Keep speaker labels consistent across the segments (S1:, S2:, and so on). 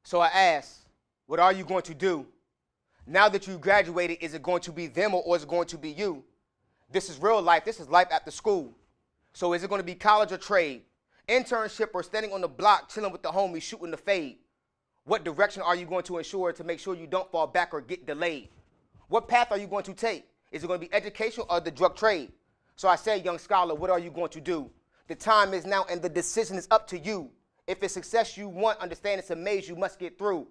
S1: So I asked, what are you going to do? Now that you graduated, is it going to be them or is it going to be you? This is real life. This is life after school. So is it going to be college or trade? Internship or standing on the block, chilling with the homies, shooting the fade? What direction are you going to ensure to make sure you don't fall back or get delayed? What path are you going to take? Is it going to be education or the drug trade? So I say, young scholar, what are you going to do? The time is now and the decision is up to you. If it's success you want, understand it's a maze you must get through.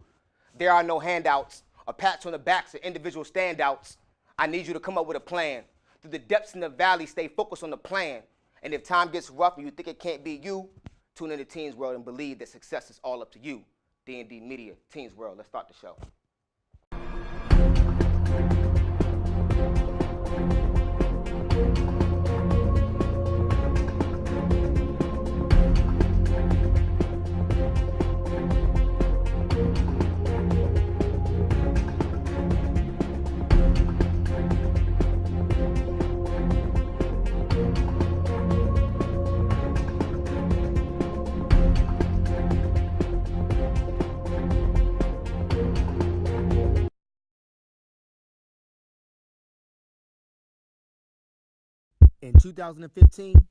S1: There are no handouts or pats on the backs of individual standouts. I need you to come up with a plan. Through the depths and the valley, stay focused on the plan. And if time gets rough and you think it can't be you, tune into Teens World and believe that success is all up to you. D&D Media, Teens World. Let's start the show.
S2: In 2015,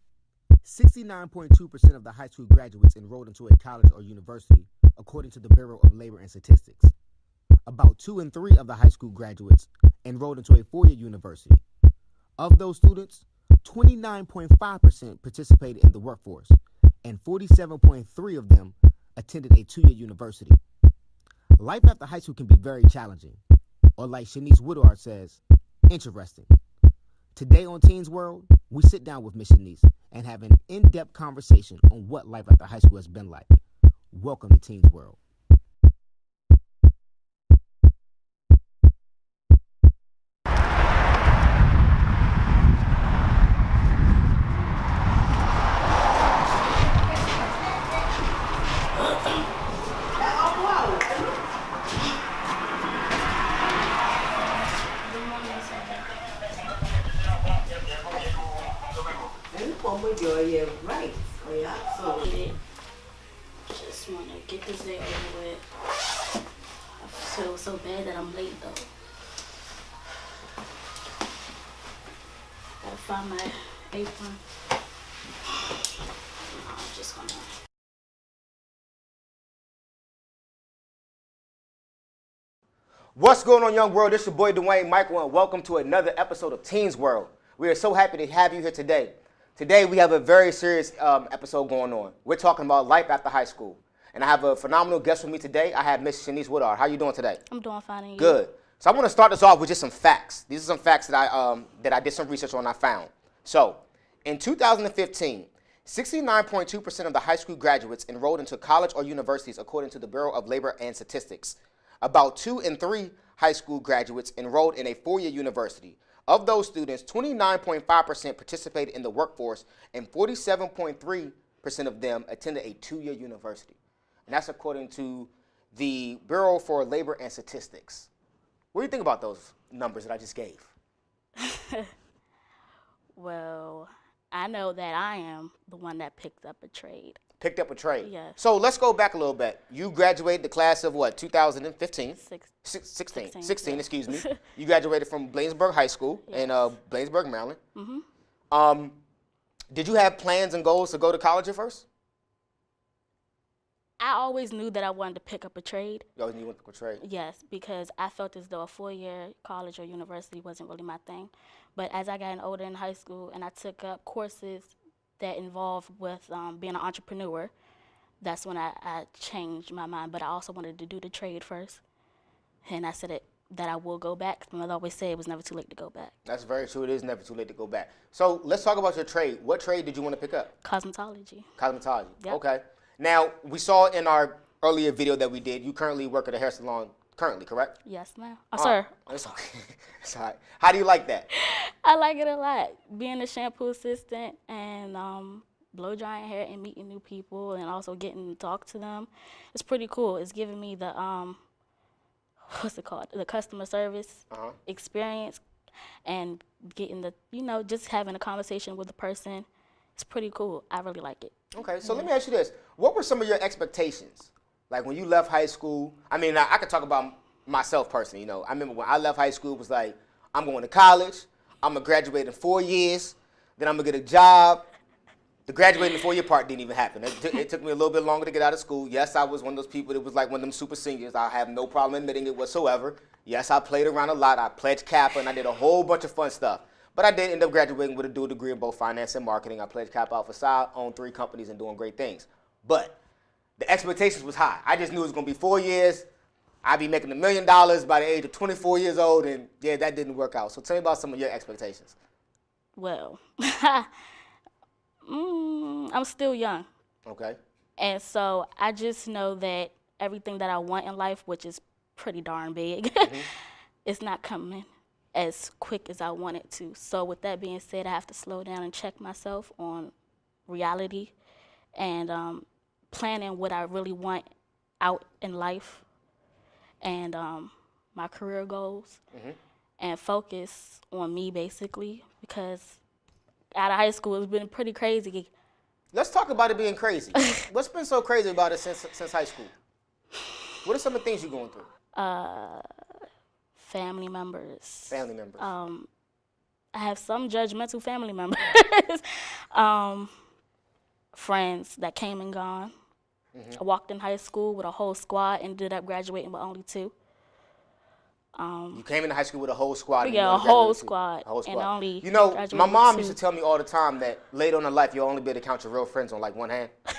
S2: 69.2% of the high school graduates enrolled into a college or university, according to the Bureau of Labor and Statistics. About 2 in 3 of the high school graduates enrolled into a four-year university. Of those students, 29.5% participated in the workforce, and 47.3% of them attended a two-year university. Life after high school can be very challenging, or like Shanice Woodard says, interesting. Today on Teens World, we sit down with Miss Shanice and have an in-depth conversation on what life after high school has been like. Welcome to Teens World.
S3: Just want to get this day over with. I feel so bad that I'm late though. Gotta find my apron. I'm just gonna.
S1: What's going on, young world? This is your boy Dwayne Michael, and welcome to another episode of Teens World. We are so happy to have you here today. Today we have a very serious episode going on. We're talking about life after high school. And I have a phenomenal guest with me today. I have Miss Shanice Woodard. How are you doing today?
S3: I'm doing fine, and you?
S1: Good. So I want to start this off with just some facts. These are some facts that I did some research on and I found. So in 2015, 69.2% of the high school graduates enrolled into college or universities according to the Bureau of Labor and Statistics. About 2 in 3 high school graduates enrolled in a four-year university. Of those students, 29.5% participated in the workforce and 47.3% of them attended a two-year university. And that's according to the Bureau for Labor and Statistics. What do you think about those numbers that I just gave?
S3: Well, I know that I am the one that picked up a trade.
S1: Picked up a trade?
S3: Yes.
S1: So let's go back a little bit. You graduated the class of what, 2015? 16,
S3: yeah.
S1: Excuse me. You graduated from Bladensburg High School in Bladensburg, Maryland.
S3: Mm-hmm.
S1: Did you have plans and goals to go to college at first?
S3: I always knew that I wanted to pick up a trade.
S1: You always knew you wanted to pick a trade?
S3: Yes, because I felt as though a four-year college or university wasn't really my thing. But as I got older in high school and I took up courses that involved with being an entrepreneur, that's when I changed my mind. But I also wanted to do the trade first. And I said that I will go back. My mother always said it was never too late to go back.
S1: That's very true. It is never too late to go back. So let's talk about your trade. What trade did you want to pick up?
S3: Cosmetology.
S1: Cosmetology.
S3: Yep. Okay.
S1: Now, we saw in our earlier video that we did, you currently work at a hair salon currently, correct?
S3: Yes, ma'am. Sir.
S1: It's okay. It's all right. How do you like that?
S3: I like it a lot. Being a shampoo assistant and blow drying hair and meeting new people and also getting to talk to them. It's pretty cool. It's giving me the, what's it called? The customer service experience and getting the, just having a conversation with the person. It's pretty cool. I really like it.
S1: Okay, so let me ask you this. What were some of your expectations Like when you left high school, I mean, I could talk about myself personally, you know. I remember when I left high school, it was like, I'm going to college, I'm gonna graduate in 4 years, then I'm gonna get a job. The graduating in 4-year part didn't even happen. It took me a little bit longer to get out of school. Yes, I was one of those people that was like one of them super seniors. I have no problem admitting it whatsoever. Yes, I played around a lot. I pledged Kappa and I did a whole bunch of fun stuff. But I did end up graduating with a dual degree in both finance and marketing. I pledged Kappa Alpha Psi, owned 3 companies and doing great things. But the expectations was high. I just knew it was gonna be 4 years. I'd be making $1 million by the age of 24 years old, and yeah, that didn't work out. So tell me about some of your expectations.
S3: Well, I'm still young.
S1: Okay.
S3: And so I just know that everything that I want in life, which is pretty darn big, it's not coming as quick as I want it to. So with that being said, I have to slow down and check myself on reality and planning what I really want out in life and my career goals and focus on me basically, because out of high school it's been pretty crazy.
S1: Let's talk about it being crazy. What's been so crazy about it since high school? What are some of the things you're going through?
S3: Family members.
S1: Family members.
S3: I have some judgmental family members. Friends that came and gone. I walked in high school with a whole squad, ended up graduating with only 2.
S1: You came into high school with a whole squad. And
S3: Yeah,
S1: you
S3: a
S1: only
S3: whole
S1: graduated
S3: squad.
S1: a whole squad.
S3: And I only
S1: you know,
S3: graduated
S1: my
S3: with
S1: mom
S3: 2.
S1: used to tell me all the time that later on in life you'll only be able to count your real friends on like one hand. You know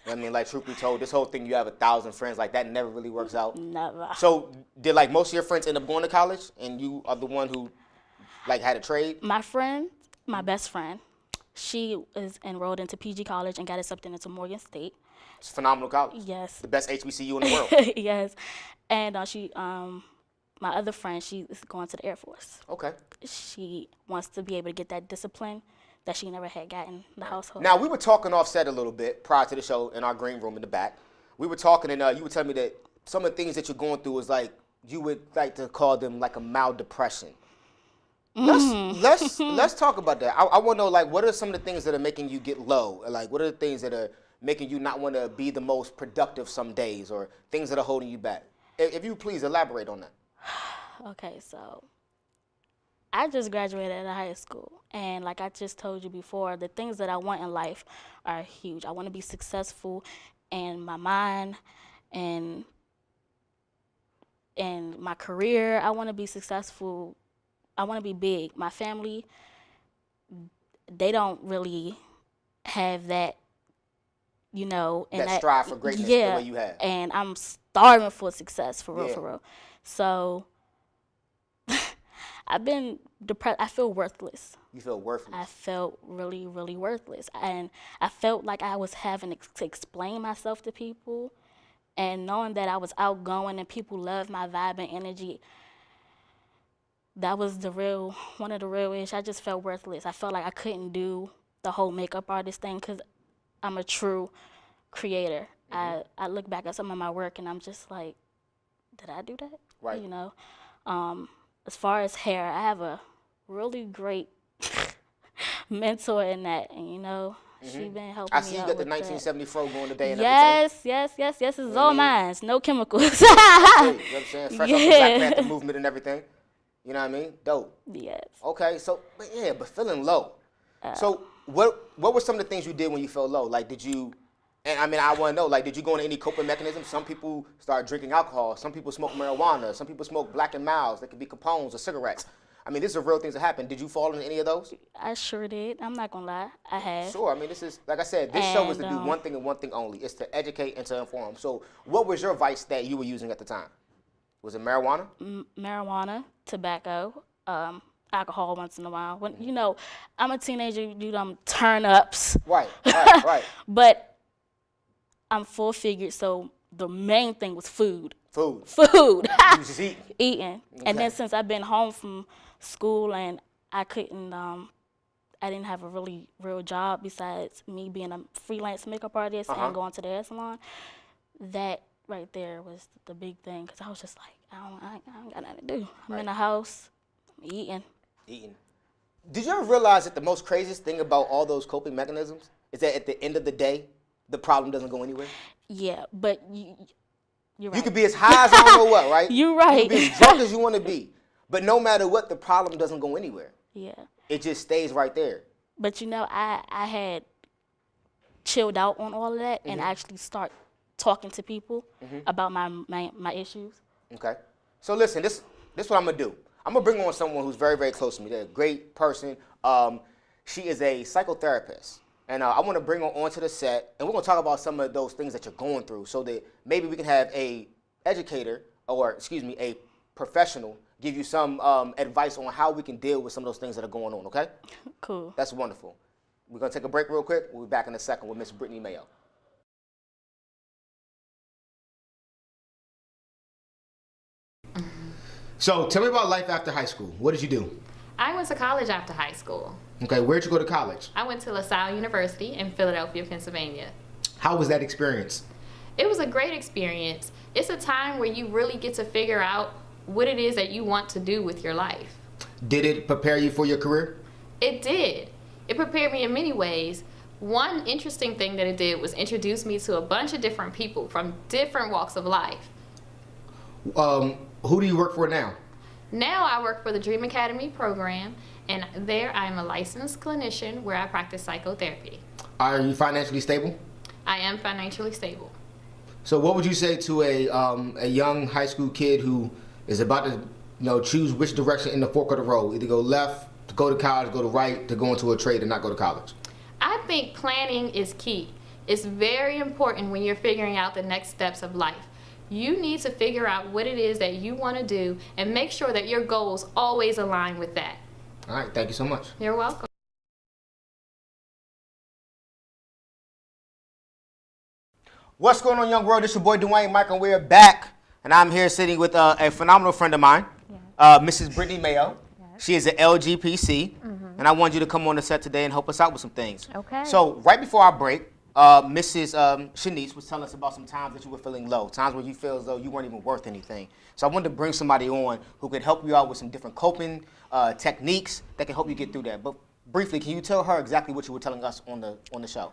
S1: what I mean, like truth be told, this whole thing you have 1,000 friends, like that never really works out.
S3: Never.
S1: So did like most of your friends end up going to college, and you are the one who like had a trade?
S3: My friend, my best friend, she is enrolled into PG college and got accepted into Morgan State.
S1: It's a phenomenal college.
S3: Yes.
S1: The best HBCU in the world.
S3: Yes. And my other friend, she is going to the Air Force.
S1: Okay.
S3: She wants to be able to get that discipline that she never had gotten in the household.
S1: Now, we were talking offset a little bit prior to the show in our green room in the back. We were talking, and you were telling me that some of the things that you're going through is like, you would like to call them like a mild depression. Let's talk about that. I want to know, like, what are some of the things that are making you get low? Like, what are the things that are making you not want to be the most productive some days, or things that are holding you back? If you please elaborate on that.
S3: Okay, so I just graduated out of high school, and like I just told you before, the things that I want in life are huge. I want to be successful in my mind and in my career. I want to be successful. I want to be big. My family, they don't really have that, you know. And
S1: that strive for greatness the way you have.
S3: And I'm starving for success, for real,
S1: Yeah.
S3: for real. So I've been depressed. I feel worthless.
S1: You feel worthless.
S3: I felt really, really worthless. And I felt like I was having to explain myself to people. And knowing that I was outgoing and people loved my vibe and energy, that was one of the real issues. I just felt worthless. I felt like I couldn't do the whole makeup artist thing because I'm a true creator. I look back at some of my work and I'm just like, did I do that?
S1: Right.
S3: You know, as far as hair, I have a really great mentor in that, and you know, she been helping me.
S1: I see you
S3: out
S1: got the
S3: with
S1: 1970 fro going today and
S3: yes, it's all mine. No chemicals.
S1: everything. You know what I'm saying? Fresh off the Black Panther movement and everything. You know what I mean? Dope.
S3: Yes.
S1: Okay, so but feeling low. So what were some of the things you did when you felt low? Like, did you? And I mean, I want to know, like, did you go into any coping mechanisms? Some people start drinking alcohol. Some people smoke marijuana. Some people smoke Black and Milds. They could be Capones or cigarettes. I mean, these are real things that happen. Did you fall into any of those?
S3: I sure did. I'm not gonna lie. I have.
S1: Sure. I mean, this is, like I said, this show is to do one thing and one thing only. It's to educate and to inform. So what was your vice that you were using at the time? Was it marijuana?
S3: Marijuana, tobacco, alcohol once in a while. When you know, I'm a teenager, you do them turn ups.
S1: Right.
S3: But I'm full figured, so the main thing was food.
S1: Food.
S3: You
S1: was just eating.
S3: Eating.
S1: Okay.
S3: And then since I've been home from school and I couldn't, I didn't have a really real job besides me being a freelance makeup artist and going to the hair salon. That right there was the big thing, because I was just like, I ain't got nothing to do. I'm in the house, eating.
S1: Did you ever realize that the most craziest thing about all those coping mechanisms is that at the end of the day, the problem doesn't go anywhere?
S3: Yeah, but You're right.
S1: You could be as high as I don't know what, right?
S3: You're right.
S1: You can be as drunk as you want to be. But no matter what, the problem doesn't go anywhere.
S3: Yeah.
S1: It just stays right there.
S3: But you know, I had chilled out on all of that and actually start talking to people about my issues.
S1: Okay. So listen, this what I'm gonna do. I'm gonna bring on someone who's very, very close to me. They're a great person. She is a psychotherapist. And I want to bring her onto the set, and we're going to talk about some of those things that you're going through so that maybe we can have a educator, or excuse me, a professional give you some advice on how we can deal with some of those things that are going on, okay?
S3: Cool.
S1: That's wonderful. We're going to take a break real quick. We'll be back in a second with Miss Brittany Mayo. So tell me about life after high school. What did you do?
S4: I went to college after high school.
S1: Okay, where'd you go to college?
S4: I went to LaSalle University in Philadelphia, Pennsylvania.
S1: How was that experience?
S4: It was a great experience. It's a time where you really get to figure out what it is that you want to do with your life.
S1: Did it prepare you for your career?
S4: It did. It prepared me in many ways. One interesting thing that it did was introduce me to a bunch of different people from different walks of life.
S1: Who do you work for now?
S4: Now I work for the Dream Academy program, and there I am a licensed clinician where I practice psychotherapy.
S1: Are you financially stable?
S4: I am financially stable.
S1: So what would you say to a young high school kid who is about to choose which direction in the fork of the road, either go left, to go to college, go to right, to go into a trade and not go to college?
S4: I think planning is key. It's very important when you're figuring out the next steps of life. You need to figure out what it is that you want to do and make sure that your goals always align with that.
S1: All right, thank you so much.
S4: You're welcome.
S1: What's going on, young world? This is your boy Dwayne Michael, and we're back. And I'm here sitting with a phenomenal friend of mine, Mrs. Brittany Mayo. Yes. She is an LGPC, and I want you to come on the set today and help us out with some things.
S5: Okay.
S1: So right before our break, Mrs. Shanice was telling us about some times that you were feeling low, times where you feel as though you weren't even worth anything. So I wanted to bring somebody on who could help you out with some different coping techniques that can help you get through that. But briefly, can you tell her exactly what you were telling us on the show?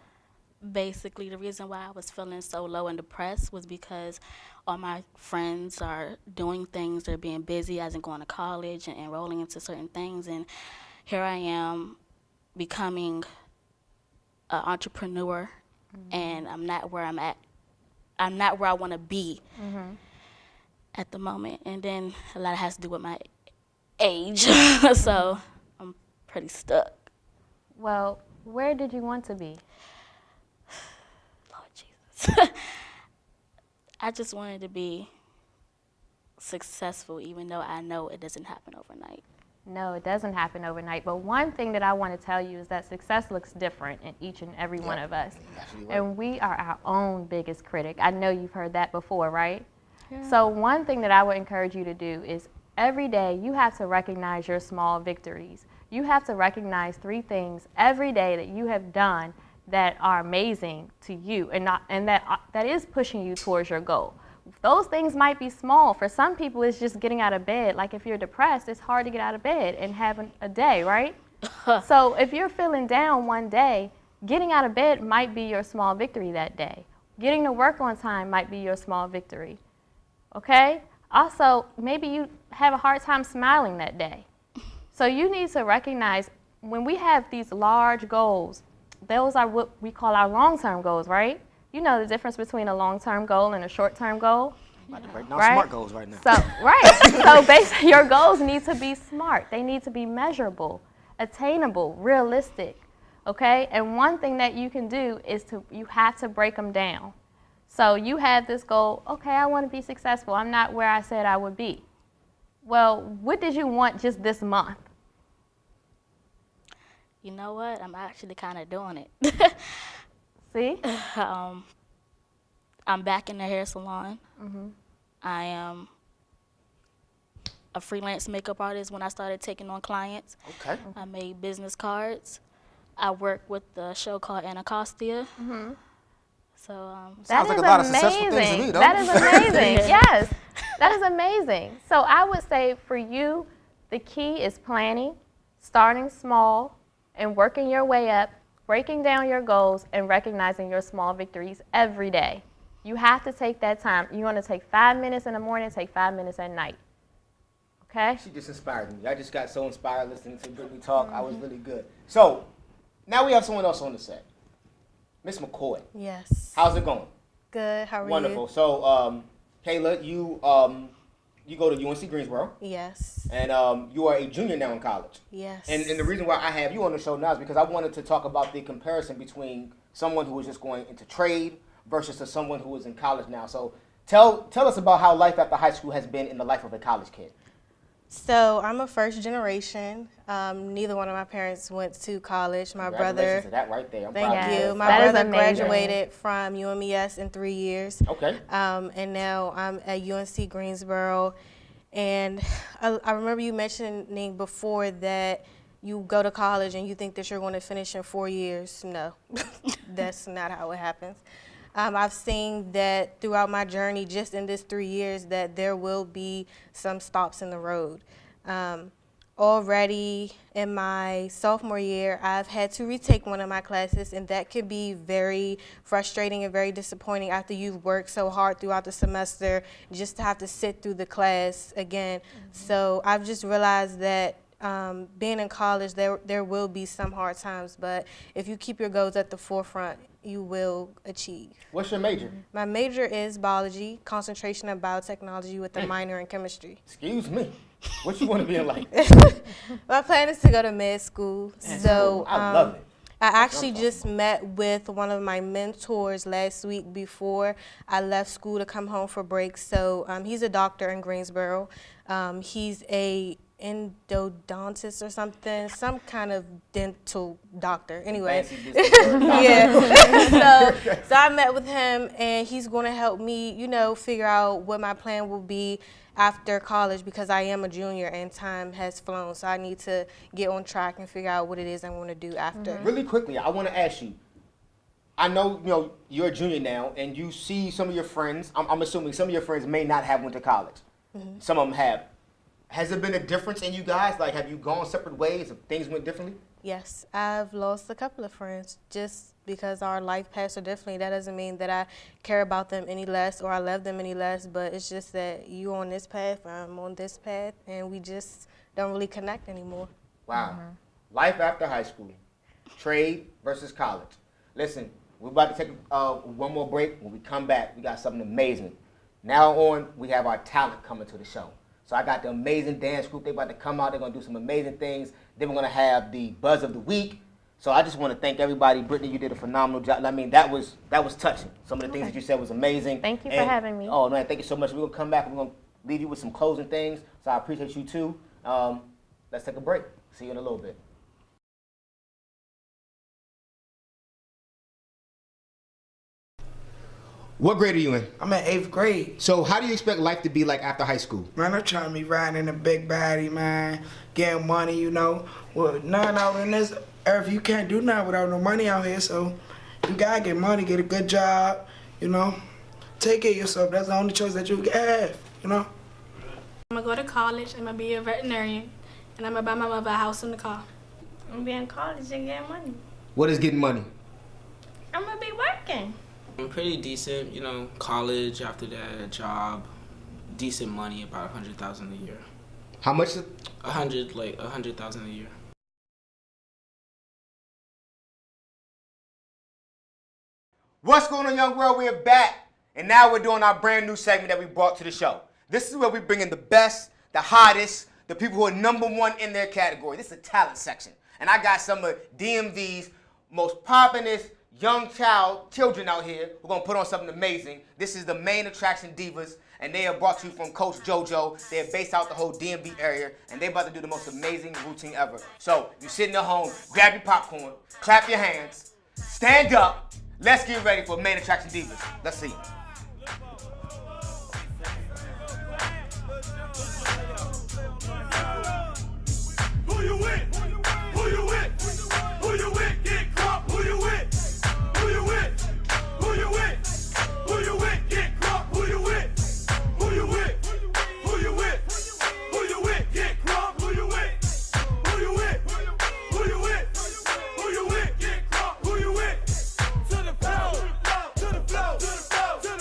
S3: Basically, the reason why I was feeling so low and depressed was because all my friends are doing things, they're being busy, as in going to college and enrolling into certain things, and here I am becoming an entrepreneur, and I'm not where I'm at. I'm not where I want to be at the moment, and then a lot has to do with my age, so I'm pretty stuck.
S5: Well, where did you want to be?
S3: Lord Jesus. I just wanted to be successful, even though I know it doesn't happen overnight.
S5: No, it doesn't happen overnight. But one thing that I want to tell you is that success looks different in each and every one of us.
S1: Right.
S5: And we are our own biggest critic. I know you've heard that before, right?
S3: Yeah.
S5: So one thing that I would encourage you to do is every day you have to recognize your small victories. You have to recognize 3 things every day that you have done that are amazing to you and that is pushing you towards your goal. Those things might be small. For some people, it's just getting out of bed. Like if you're depressed, it's hard to get out of bed and have a day, right? So if you're feeling down one day, getting out of bed might be your small victory that day. Getting to work on time might be your small victory, okay? Also, maybe you have a hard time smiling that day. So you need to recognize when we have these large goals, those are what we call our long-term goals, right? You know the difference between a long-term goal and a short-term goal.
S1: Right now,
S5: right?
S1: smart goals right now.
S5: So, right. So basically, your goals need to be smart. They need to be measurable, attainable, realistic, okay? And one thing that you can do is you have to break them down. So you have this goal, okay, I want to be successful. I'm not where I said I would be. Well, what did you want just this month?
S3: You know what? I'm actually kind of doing it.
S5: See?
S3: I'm back in the hair salon. I am a freelance makeup artist when I started taking on clients.
S1: Okay.
S3: I made business cards. I work with the show called Anacostia. So
S5: That
S1: Sounds like
S5: is
S1: a lot of successful things to
S5: amazing.
S1: me, though.
S5: That is amazing. Yes, that is amazing. So I would say for you, the key is planning, starting small, and working your way up, breaking down your goals, and recognizing your small victories every day. You have to take that time. You want to take 5 minutes in the morning, take 5 minutes at night. Okay?
S1: She just inspired me. I just got so inspired listening to Brittany talk. I was really good. So, now we have someone else on the set. Miss McCoy.
S6: Yes.
S1: How's it going?
S6: Good. How are
S1: Wonderful.
S6: you?
S1: So, Kayla, you go to UNC Greensboro.
S6: Yes.
S1: And you are a junior now in college.
S6: Yes.
S1: And the reason why I have you on the show now is because I wanted to talk about the comparison between someone who was just going into trade versus to someone who is in college now. So tell us about how life after high school has been in the life of a college kid.
S6: So I'm a first generation. Neither one of my parents went to college. My brother.
S1: Congratulations to that right there. I'm
S6: Thank
S1: proud of
S6: you. My
S5: That is
S6: brother
S5: amazing.
S6: graduated from UMES in 3 years.
S1: Okay.
S6: And now I'm at UNC Greensboro. And I remember you mentioning before that you go to college and you think that you're going to finish in 4 years. No, that's not how it happens. I've seen that throughout my journey, just in this 3 years, that there will be some stops in the road. Already in my sophomore year, I've had to retake one of my classes, and that can be very frustrating and very disappointing after you've worked so hard throughout the semester just to have to sit through the class again. Mm-hmm. So I've just realized that being in college, there will be some hard times, but if you keep your goals at the forefront, you will achieve.
S1: What's your major?
S6: My major is biology, concentration in biotechnology with a minor in chemistry.
S1: Excuse me. What you want to be in life?
S6: My plan is to go to med school. So
S1: I love it.
S6: I actually just met with one of my mentors last week before I left school to come home for break. So he's a doctor in Greensboro. He's a endodontist or something, some kind of dental doctor. Anyway, yeah. So I met with him, and he's going to help me, figure out what my plan will be after college, because I am a junior and time has flown. So I need to get on track and figure out what it is I want to do after.
S1: Mm-hmm. Really quickly, I want to ask you. I know, you're a junior now, and you see some of your friends. I'm assuming some of your friends may not have went to college. Mm-hmm. Some of them have. Has there been a difference in you guys? Like, have you gone separate ways? If things went differently?
S6: Yes, I've lost a couple of friends just because our life paths are differently. That doesn't mean that I care about them any less or I love them any less, but it's just that you on this path, I'm on this path, and we just don't really connect anymore.
S1: Wow. Mm-hmm. Life after high school, trade versus college. Listen, we're about to take one more break. When we come back, we got something amazing. Now on, we have our talent coming to the show. So I got the amazing dance group. They're about to come out. They're going to do some amazing things. Then we're going to have the buzz of the week. So I just want to thank everybody. Brittany, you did a phenomenal job. I mean, that was touching. Some of the things that you said was amazing.
S5: Thank you for having me.
S1: Oh, man, thank you so much. We're going to come back and we're going to leave you with some closing things. So I appreciate you, too. Let's take a break. See you in a little bit. What grade are you in?
S7: I'm in 8th grade.
S1: So how do you expect life to be like after high school?
S7: Man, I'm trying to be riding in a big body, man, getting money, Well, none out in this earth, you can't do nothing without no money out here, so you gotta get money, get a good job, Take care of yourself. That's the only choice that you can have,
S8: I'm gonna go to college, I'm gonna be a veterinarian, and I'm gonna buy my mother a house and a car.
S9: I'm gonna be in college and get money.
S1: What is getting money?
S9: I'm gonna be working.
S10: I'm pretty decent, college, after that, a job, decent money, about $100,000 a year.
S1: How much?
S10: $100,000 a year.
S1: What's going on, young world? We're back, and now we're doing our brand new segment that we brought to the show. This is where we bring in the best, the hottest, the people who are #1 in their category. This is a talent section, and I got some of DMV's most poppin'est young children out here who are going to put on something amazing. This is the main attraction divas, and they are brought to you from Coach JoJo. They're based out the whole DMV area, and they're about to do the most amazing routine ever. So you sitting at home, grab your popcorn, clap your hands, stand up. Let's get ready for main attraction divas. Let's see.
S11: Who you with? Who you with? Who you with? Get crop. Who you with? Who you with? Who you with? Who you with? Get crop. Who you with? Who you with? Who you with? Who you with? Get crop. Who you with? Who you with? Who you with? Who you with? Get crop. Who you with? To the flow, to the flow, to the flow, to the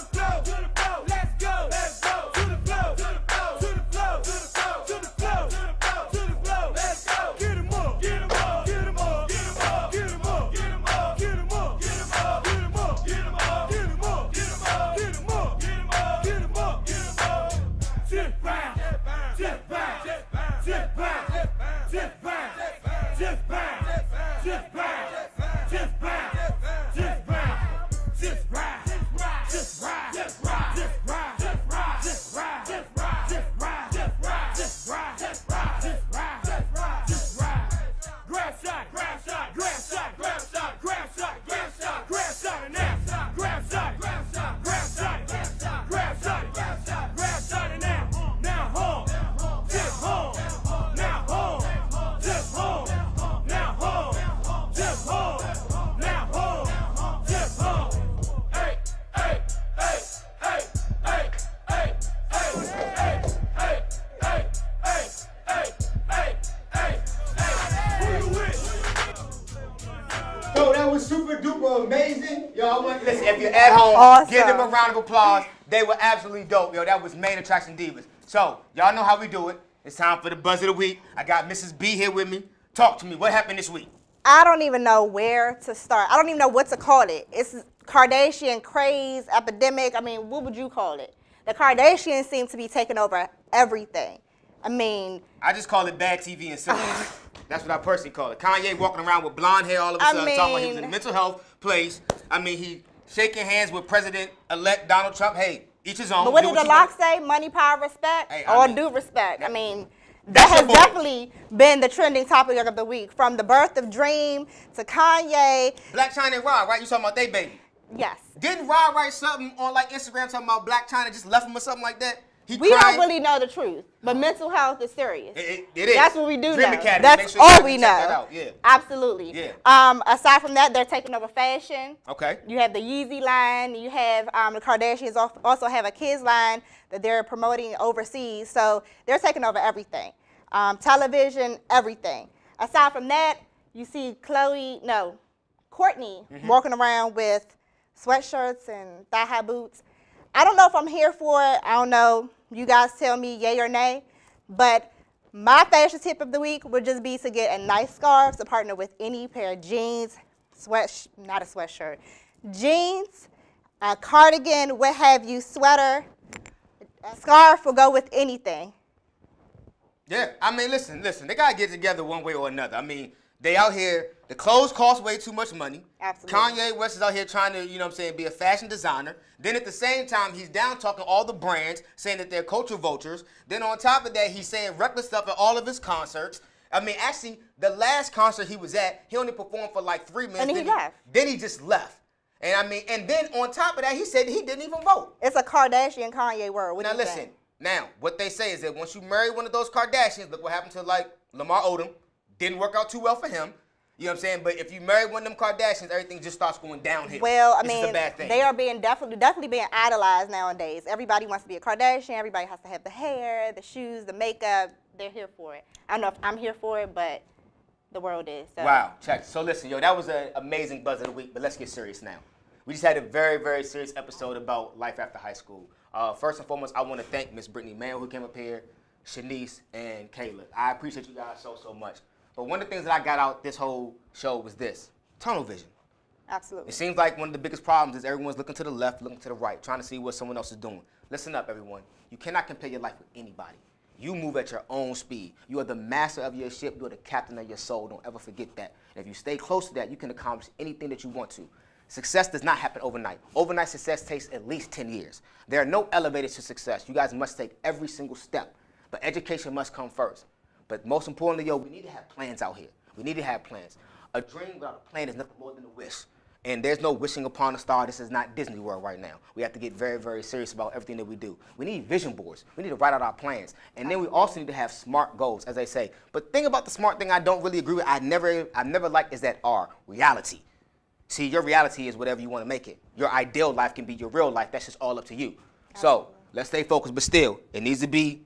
S1: Listen, if you're at home,
S12: Awesome.
S1: give them a round of applause. They were absolutely dope, yo. That was Main Attraction Divas. So, y'all know how we do it. It's time for the buzz of the week. I got Mrs. B here with me. Talk to me. What happened this week?
S12: I don't even know where to start. I don't even know what to call it. It's Kardashian craze, epidemic. I mean, what would you call it? The Kardashians seem to be taking over everything. I mean,
S1: I just call it bad TV and silly. That's what I personally call it. Kanye walking around with blonde hair all of a sudden, talking about he was in a mental health place. I mean, he shaking hands with President-elect Donald Trump. Hey, each his own.
S12: but what did the lock say? Money, power, respect,
S1: Hey,
S12: or
S1: mean,
S12: due respect? I mean,
S1: that's
S12: that has
S1: your boy.
S12: definitely been the trending topic of the week. From the birth of Dream to Kanye.
S1: Black China and Rod, right? You talking about they baby?
S12: Yes.
S1: Didn't Rod write something on like Instagram talking about Black China just left him or something like that? He
S12: We
S1: cried.
S12: don't really know the truth, but mental health is serious.
S1: It is.
S12: That's what we do
S1: Dream
S12: know.
S1: Academy. Make
S12: That's
S1: sure you
S12: all
S1: guys
S12: we
S1: check
S12: know.
S1: that out. Yeah.
S12: Absolutely.
S1: Yeah.
S12: Aside from that, they're taking over fashion.
S1: Okay.
S12: You have the Yeezy line. You have the Kardashians also have a kids line that they're promoting overseas. So they're taking over everything. Television, everything. Aside from that, you see Courtney walking around with sweatshirts and thigh-high boots. I don't know if I'm here for it. I don't know. You guys tell me yay or nay. But my fashion tip of the week would just be to get a nice scarf to partner with any pair of jeans, not a sweatshirt, jeans, a cardigan, what have you, sweater. A scarf will go with anything.
S1: Yeah, I mean, listen, they gotta get together one way or another. I mean, they out here, the clothes cost way too much money.
S12: Absolutely.
S1: Kanye West is out here trying to, be a fashion designer. Then at the same time, he's down talking all the brands, saying that they're culture vultures. Then on top of that, he's saying reckless stuff at all of his concerts. I mean, actually, the last concert he was at, he only performed for like 3 minutes.
S12: And he left.
S1: Then he just left. And I mean, and then on top of that, he said he didn't even vote.
S12: It's a Kardashian Kanye world. What
S1: Now
S12: do you
S1: listen,
S12: think?
S1: now what they say is that once you marry one of those Kardashians, look what happened to like Lamar Odom. Didn't work out too well for him. You know what I'm saying? But if you marry one of them Kardashians, everything just starts going downhill.
S12: Well, I
S1: This is
S12: mean,
S1: a bad thing.
S12: they are being definitely being idolized nowadays. Everybody wants to be a Kardashian. Everybody has to have the hair, the shoes, the makeup. They're here for it. I don't know if I'm here for it, but the world is. So.
S1: Wow, check. So listen, that was an amazing buzz of the week, but let's get serious now. We just had a very, very serious episode about life after high school. First and foremost, I want to thank Miss Brittany Mayo who came up here, Shanice, and Kayla. I appreciate you guys so much. But one of the things that I got out this whole show was this, tunnel vision.
S12: Absolutely.
S1: It seems like one of the biggest problems is everyone's looking to the left, looking to the right, trying to see what someone else is doing. Listen up, everyone. You cannot compare your life with anybody. You move at your own speed. You are the master of your ship. You are the captain of your soul. Don't ever forget that. And if you stay close to that, you can accomplish anything that you want to. Success does not happen overnight. Overnight success takes at least 10 years. There are no elevators to success. You guys must take every single step. But education must come first. But most importantly, we need to have plans out here. We need to have plans. A dream without a plan is nothing more than a wish. And there's no wishing upon a star. This is not Disney World right now. We have to get very, very serious about everything that we do. We need vision boards. We need to write out our plans. And then we also need to have SMART goals, as they say. But the thing about the SMART thing I don't really agree with, I never liked is that R, reality. See, your reality is whatever you want to make it. Your ideal life can be your real life. That's just all up to you. So let's stay focused, but still, it needs to be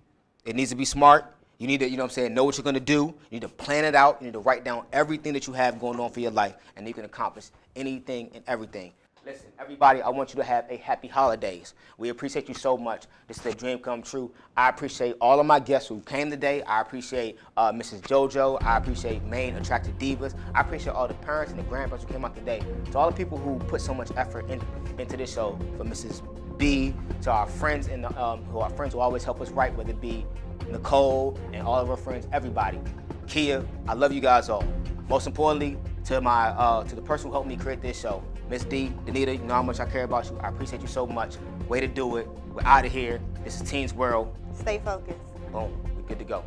S1: smart. You need to, know what you're going to do. You need to plan it out. You need to write down everything that you have going on for your life, and you can accomplish anything and everything. Listen, everybody, I want you to have a happy holidays. We appreciate you so much. This is a dream come true. I appreciate all of my guests who came today. I appreciate Mrs. JoJo. I appreciate Main Attractive Divas. I appreciate all the parents and the grandparents who came out today. To all the people who put so much effort into this show, from Mrs. B to our friends who always help us write, whether it be Nicole and all of our friends, everybody. Kia, I love you guys all. Most importantly, to the person who helped me create this show, Miss D, Danita, you know how much I care about you. I appreciate you so much. Way to do it. We're out of here. This is Teens World.
S12: Stay focused.
S1: Boom. We're good to go.